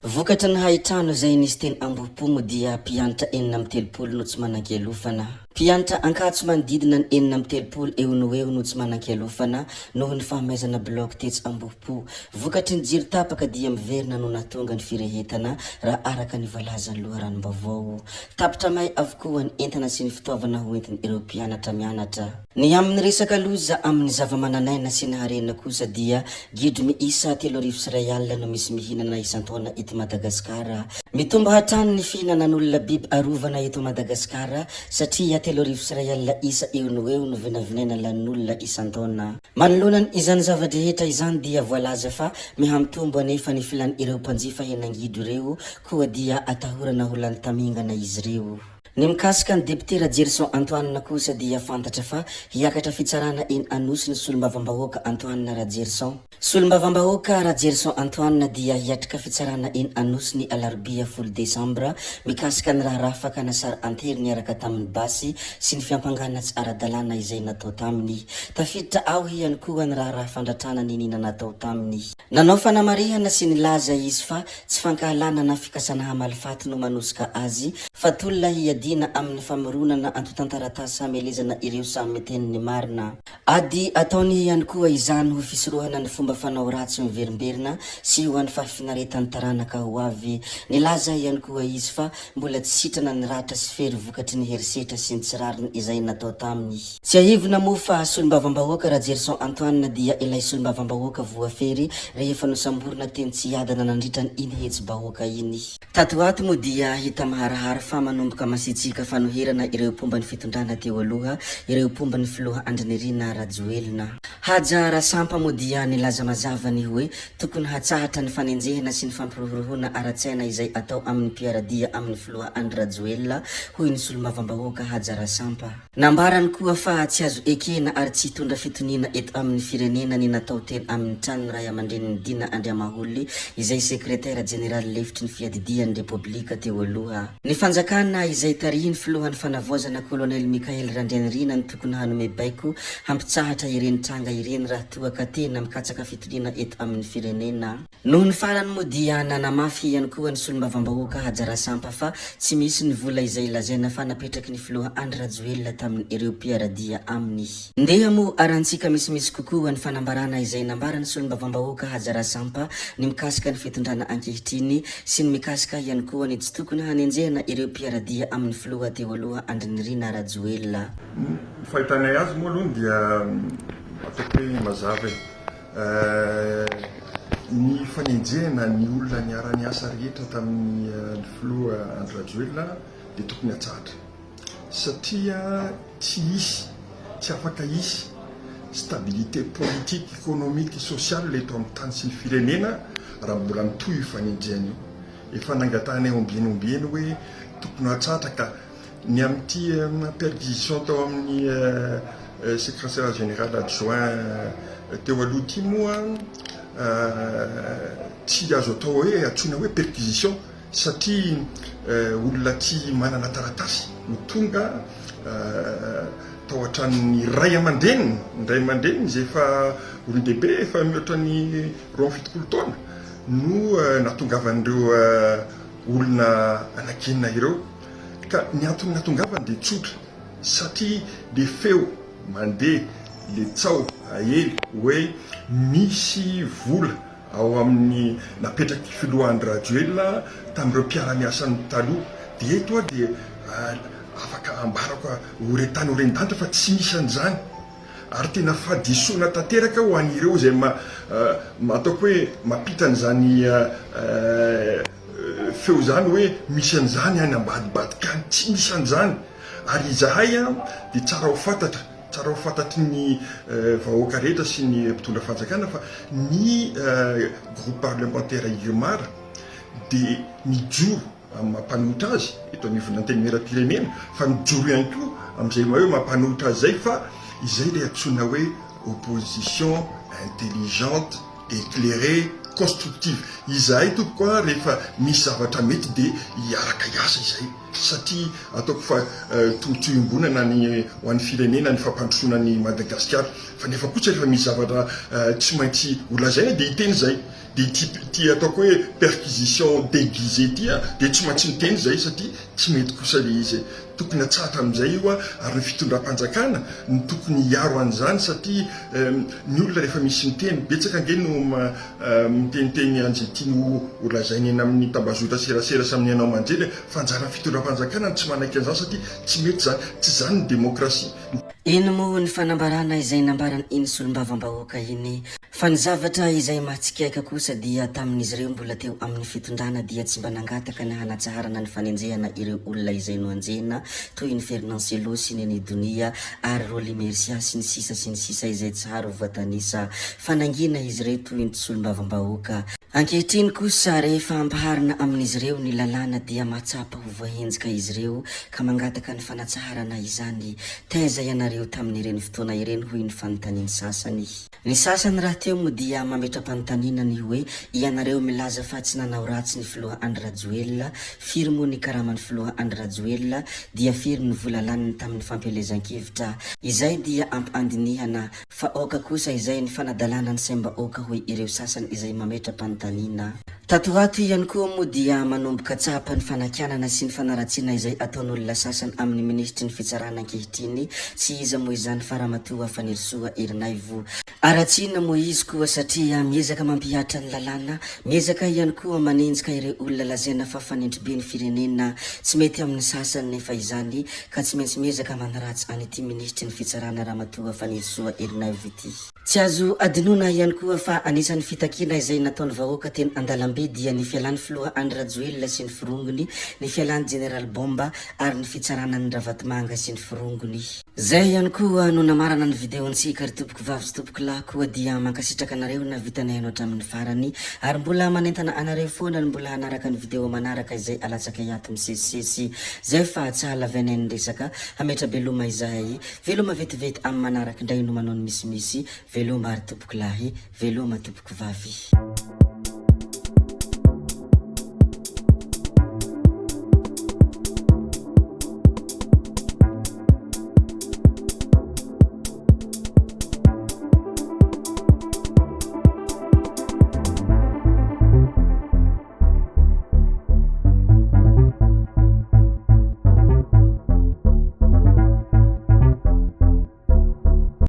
Vokatra ny hahitrano zay nisy teny ambopomo dia mpianatra 4 no tsy manan-kialofana. Mpianatra ankatso manodidina ny 4 eo no eo no tsy manan-kialofana noho ny fahamezana bloc tetsy ambopo. Vokatry ny jiro tapaka dia miverina no natonga ny firehetana raha araka ny valazan'ny loharanom-baovao. Tapitra may avokoa ny entana sy ny fitaovana hoentin'ny ireo mpianatra mianatra. Ny amin'ny resaka loza amin'ny zava-mananaina sy ny harena kosa dia gidro miisa 3,000 no misy mihinana isan-taona eto Madagasikara. Mitombo hatrany ny fihinanan'olona biby arovana eto Madagasikara satria 3,000 isa eo no eo no vinavinaina lan'olona isan-taona. Manoloana izany zava-drehetra izany dia voalaza fa mihamtombo anefa ny filan'ny ireo mpanjifa henangidro ireo koa dia atahorana ho lany tamingana izy ireo. Ny mikasika ny depute Rajerson Antoine kosa dia fantatra fa hiakatra fitsarana eny Anosy ny solombavambahoaka Antoine Rajerson. Solombavambahoaka Rajerson Antoine dia hiatrika fitsarana eny Anosy ny alarobia 10 Desambra mikasika ny raha rafaka na sary antery niaraka tamin'ny basy sy ny fiampangana tsy ara-dalàna izay natao taminy. Tafiditra ao ihany koa ny raha fandratrana ny nina natao taminy. Nanao fanamarihana sy nilaza izy fa tsy fankahalana na fikasana hamalifaty no manosika azy fa tolona hiadina amin'ny famoronana antotantaratasa hamelezana ireo samy tenin'ny marina. Ady ataony ihany koa izany ho fisorohana ny fomba fanao ratsy miverimberina sy ho an'ny fahafinaretan'ny taranaka ho avy. Nilaza ihany koa izy fa mbola tsy sitrana ny ratra sy fery vokatry ny herisetra sy ny tsirariny izay natao taminy. Tsy ahivona moa fa solombavambahoaka Rajerson Antoine dia ilay solombavambahoaka voafery rehefa nosamborina teny tsy adana nandritra ny iny hetsy bahoaka iny. Tato ato moa dia hita maharahara fa manomboka masitsika fanoherana ireo pomba ny fitondrana teo aloha, ireo pomba ny filoha Andrinirina Rajoelina. Haja Rasampa moa dia nilaza mazava ny hoe tokony hatsahatra ny fanenjehana sy ny fampirorohona ara-tsaina izay atao amin'ny mpiaradia amin'ny filoha Andry Rajoelina hoy ny solombavambahoaka Haja Rasampa. Nambarany koa fa tsy azo ekena ary tsy hitondra fitoniana eto amin'ny firenena ny natao teny amin'ny tranony Ray aman-dreniny Dina Andriamaholo izay sekretera jeneraly lefitry ny fiadidian'ny repoblika teo aloha. Ny fanjakana izay tarihiny filohan'ny fanavozana kolonel Mikael Randrianirina ny tokony hanome baiko hampitsahatra ireny tranga ireny raha toa ka tena mikatsaka fitoniana eto amin'ny firenena. Noho ny farany moa dia nanamafy ihany koa ny solombavambahoaka Haja Rasampa fa tsy misy ny vola izay lazaina fa napetraky ny filoha Andry Rajoelina tamin'ny ireo mpiaradia aminy. Ndeha moa arantsika misimisy kokoa ny fanambarana izay nambarany solombavambahoaka Haja Rasampa ny mikasika ny fitondrana ankehitriny sy ny mikasika ihany koa ny tsy tokony hanenjehana ireo mpiaradia amin'ny filoha teo aloha Andrinirina Rajoelina. Fahitanay azy moa aloha dia ataoko hoe mazava ny fanenjehana ny olona niara asa rehetra tamin'ny filoha Andry Rajoelina dia tokony hatsahatra satria tsy afaka isy stabilité politique, économique, sociale eto amin'ny tany sy ny firenena raha mbola mitohy fanenjehana io. Efa nangatanay ombieny hoe tokony hatsahatra ka ny amin'ity perquisition tao amin'ny secrétaire général adjoint teo aloha ity moa tsy azo atao hoe antsoina hoe perquisition satria olona tsy manana taratasy no tonga tao atran'ny ray aman-dreniny izay efa olon-dehibe efa mihoatra ny 70 taona no natongavan'ireo olona anakenina ireo. Ka ny antony natongavany dia tsotra satria le feo mandeha le tsao ahely hoe misy vola ao amin'ny napetraky filoha Andry Rajoelina tamin'ireo mpiara-miasany taloha dia eto dia afaka ambarako horetany horendanitra fa tsy misy an'izany ary tena fahadisoana tanteraka ho an'ireo izay ataoko hoe mampita an'izany feo zany hoe misy an'izany any ambadibadika any tsy misy an'izany ary izahay dia tsara ho fantatry ny vahoaka rehetra sy ny mpitondra fanjakana fa ny groupe parlementaire IGMAR dia mijoro mampanohitra azy eto anivon'ny antenimieram-pirenena fa mijoro ihany koa amin'izay hoe mampanohitra azy zay fa izay ilay antsoina hoe opposition intelligente, éclairée, constructive izahay tompoko a rehefa misy zavatra mety de hiaraka iasa izay satria ataoko fa totoimbonana ny ho an'ny firenena ny fampandrosoana ny Madagasikara fa nefa kosa rehefa misy zavatra tsy maintsy olazaina de hiteny zay de ty ataoko hoe perquisition déguisée tia de tsy maintsy miteny zay satria tsy mety kosa le izy tokony atsara am'izay io a ary ny fitondram-panjakana ny tokony hiaro an'izany satria ny olona rehefa misy miteny betsaka ange no miteniteny an'izay tiano olazainy eny amin'ny tambazotra serasera sy amin'ny anao manjely fanjara fitondram-panjakana tsy manaky an'izany satria tsy mety zany tsy zany ny demokrasia. Ino moa ny fanambarana izay nambarany iny solombavam-bahoaka iny fa ny zavatra izay mahatsikaiky kosa dia tamin'izy ireo mbola teo amin'ny fitondrana dia tsy mba nangataka ny hanatsarana ny fanenjehana ireo olona izay no anjena toy ny Ferdinand Selo sy ny Donia ary Roly Mercia sy ny sisa izay tsara voatanisa fanangina izy ireo toy ny solombavam-bahoaka. Ankehitriny kosa rehefa ampaharina amin'izy ireo ny lalàna dia mahatsapa ho voahenjika izy ireo ka mangataka ny fanatsarana izany taiza ianareo tamin'ireny fotoana ireny hoy ny fanontaniany sasany. Ny sasany raha teo moa dia mametra-panontaniana ny hoe ianareo milaza fa tsy nanao ratsy ny filoha Andry Rajoelina, firy moa ny karaman'ny filoha Andry Rajoelina dia firy ny vola laniny tamin'ny fampielezan-kevitra izay dia ampandinihana fa oka kosa izay ny fanadalana ny saimbaoka hoy ireo sasany izay mametra-panontaniana. Tatoato ihany koa moa dia manomboka tsapa ny fanakianana sy ny fanaratsiana izay ataon'olona sasany amin'ny ministry ny fitsarana ankehitriny tsy iza moa izany faramatoa fanirisoa Erinaivo. Aratsiana moa izy koa satria miezaka mampihatra ny lalàna, miezaka ihany koa manenjika ireo olona lazaina fa fanendry-be ny firenena tsy mety amin'ny sasany nefa izany ka tsy maintsy miezaka manaratsy an'ity ministry ny fitsarana Ramatoa Fanirisoa Erinaivo ity. Tsy azo adinoina ihany koa fa anisan'ny fitakiana izay nataon'ny vahoaka teny Andalambe dia ny fialan'ny filoha Andry Rajoelina sy ny firongony, ny fialan'ny General Bomba ary ny fitsaranan'ny Ravatomanga sy ny firongony. Zay ihany koa no namarana ny videontsika ry tompoko vavy sy tompoko lahy koa dia mankasitraka anareo na vitanay hanao hatramin'ny farany ary mbola manentana anareo foana ny mbola hanaraka ny video manaraka izay alatsaka hiato misesisesy zay fa tsy halavanay ny resaka hametra beloma izahay veloma vetivety amin'ny manaraka indray no manao ny misimisy veloma ary tompoko lahy veloma tompoko vavy.